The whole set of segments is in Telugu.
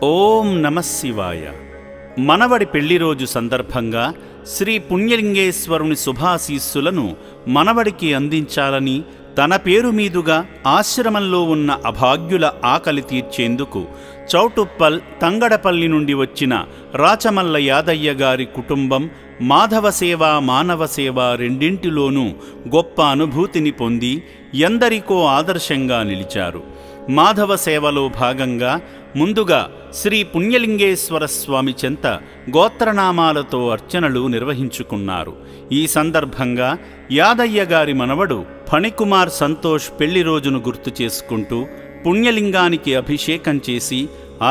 ఓం నమః శివాయ. మనవడి పెళ్లి రోజు సందర్భంగా శ్రీ పుణ్యలింగేశ్వరుని శుభాశీస్సులను మనవడికి అందించాలని తన పేరు మీదుగా ఆశ్రమంలో ఉన్న అభాగ్యుల ఆకలి తీర్చేందుకు చౌటుప్పల్ తంగడపల్లి నుండి వచ్చిన రాచమల్ల యాదయ్య గారి కుటుంబం మాధవ సేవ మానవ సేవ రెండింటిలోనూ గొప్ప అనుభూతిని పొంది ఎందరికో ఆదర్శంగా నిలిచారు. మాధవ సేవలో భాగంగా ముందుగా శ్రీ పుణ్యలింగేశ్వర స్వామి చెంత గోత్రనామాలతో అర్చనలు నిర్వహించుకున్నారు. ఈ సందర్భంగా యాదయ్య గారి మనవడు ఫణికుమార్ సంతోష్ పెళ్లి రోజును గుర్తు చేసుకుంటూ పుణ్యలింగానికి అభిషేకం చేసి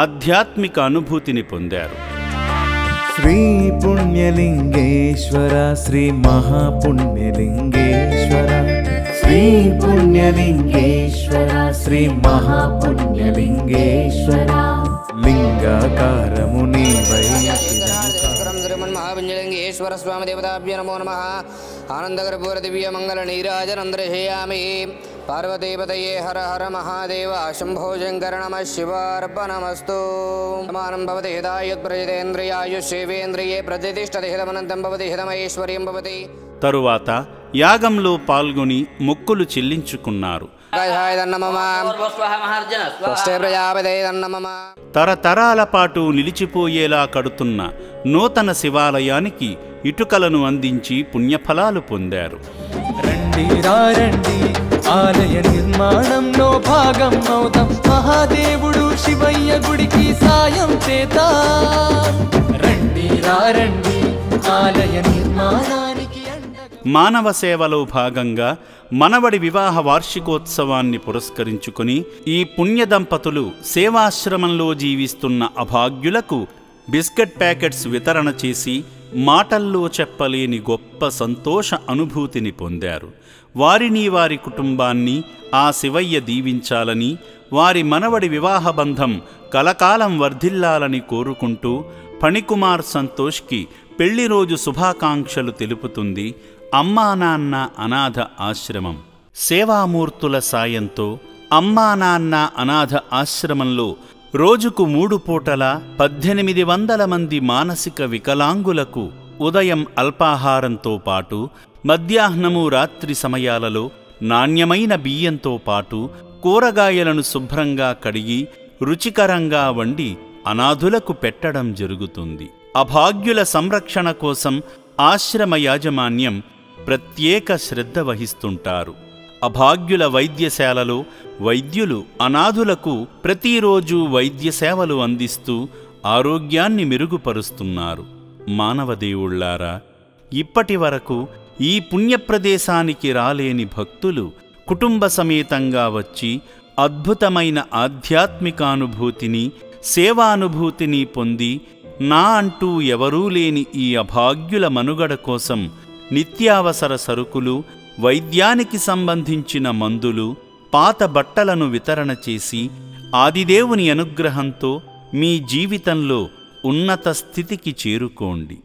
ఆధ్యాత్మిక అనుభూతిని పొందారు. శ్రీ పుణ్యలింగేశ్వర శ్రీ మహాపుణ్యలింగేశ్వర శ్రీ పుణ్యలింగేశ్వర శ్రీ మహాపుణ్యలింగేశ్వర లింగాకారము నీవై మహాపుణ్యలింగేశ్వర స్వామి దేవతాభ్యో నమో నమః. ఆనందకర్పూర దివ్య మంగళ నీరాజనందర్శయామి. పార్వతీపతయే హర హర మహాదేవ శంభో శంకర నమః శివార్పణమస్తు. సమానం భవతి హితాయుత్ప్రజితేంద్రియాయుష్యేవేంద్రియే ప్రతిష్ఠతి హితమనంతం భవతి హితమైశ్వర్యం భవతి. తరువాత యాగంలో పాల్గొని మొక్కులు చెల్లించుకున్నారు. తరతరాల పాటు నిలిచిపోయేలా కడుతున్న నూతన శివాలయానికి ఇటుకలను అందించి పుణ్యఫలాలు పొందారు. రండి రండి ఆలయ నిర్మాణంలో భాగం అవుతాం, మహాదేవుడు శివయ్య గుడికి సాయం చేద్దాం. రండి రండి ఆలయ నిర్మాణానికి. మానవ సేవలో భాగంగా మనవడి వివాహ వార్షికోత్సవాన్ని పురస్కరించుకుని ఈ పుణ్య దంపతులు సేవాశ్రమంలో జీవిస్తున్న అభాగ్యులకు బిస్కెట్ ప్యాకెట్స్ వితరణ చేసి మాటల్లో చెప్పలేని గొప్ప సంతోష అనుభూతిని పొందారు. వారిని వారి కుటుంబాన్ని ఆ శివయ్య దీవించాలని, వారి మనవడి వివాహ బంధం కలకాలం వర్ధిల్లాలని కోరుకుంటూ ఫణికుమార్ సంతోష్కి పెళ్లి రోజు శుభాకాంక్షలు తెలుపుతుంది అమ్మా నాన్న అనాథ ఆశ్రమం. సేవామూర్తుల సాయంతో అమ్మా నాన్న అనాథ ఆశ్రమంలో రోజుకు 3 పూటల 1800 మంది మానసిక వికలాంగులకు ఉదయం అల్పాహారంతో పాటు మధ్యాహ్నము రాత్రి సమయాలలో నాణ్యమైన బియ్యంతో పాటు కూరగాయలను శుభ్రంగా కడిగి రుచికరంగా వండి అనాథులకు పెట్టడం జరుగుతుంది. అభాగ్యుల సంరక్షణ కోసం ఆశ్రమ యాజమాన్యం ప్రత్యేక శ్రద్ధ వహిస్తుంటారు. అభాగ్యుల వైద్యశాలలో వైద్యులు అనాథులకు ప్రతిరోజు వైద్య సేవలు అందిస్తూ ఆరోగ్యాన్ని మెరుగుపరుస్తున్నారు. మానవదేవుళ్లారా, ఇప్పటి వరకు ఈ పుణ్యప్రదేశానికి రాలేని భక్తులు కుటుంబ సమేతంగా వచ్చి అద్భుతమైన ఆధ్యాత్మికానుభూతిని సేవానుభూతిని పొంది నా అంటూ ఎవరూ లేని ఈ అభాగ్యుల మనుగడ కోసం నిత్యావసర సరుకులు, వైద్యానికి సంబంధించిన మందులు, పాత బట్టలను వితరణ చేసి ఆదిదేవుని అనుగ్రహంతో మీ జీవితంలో ఉన్నత స్థితికి చేరుకోండి.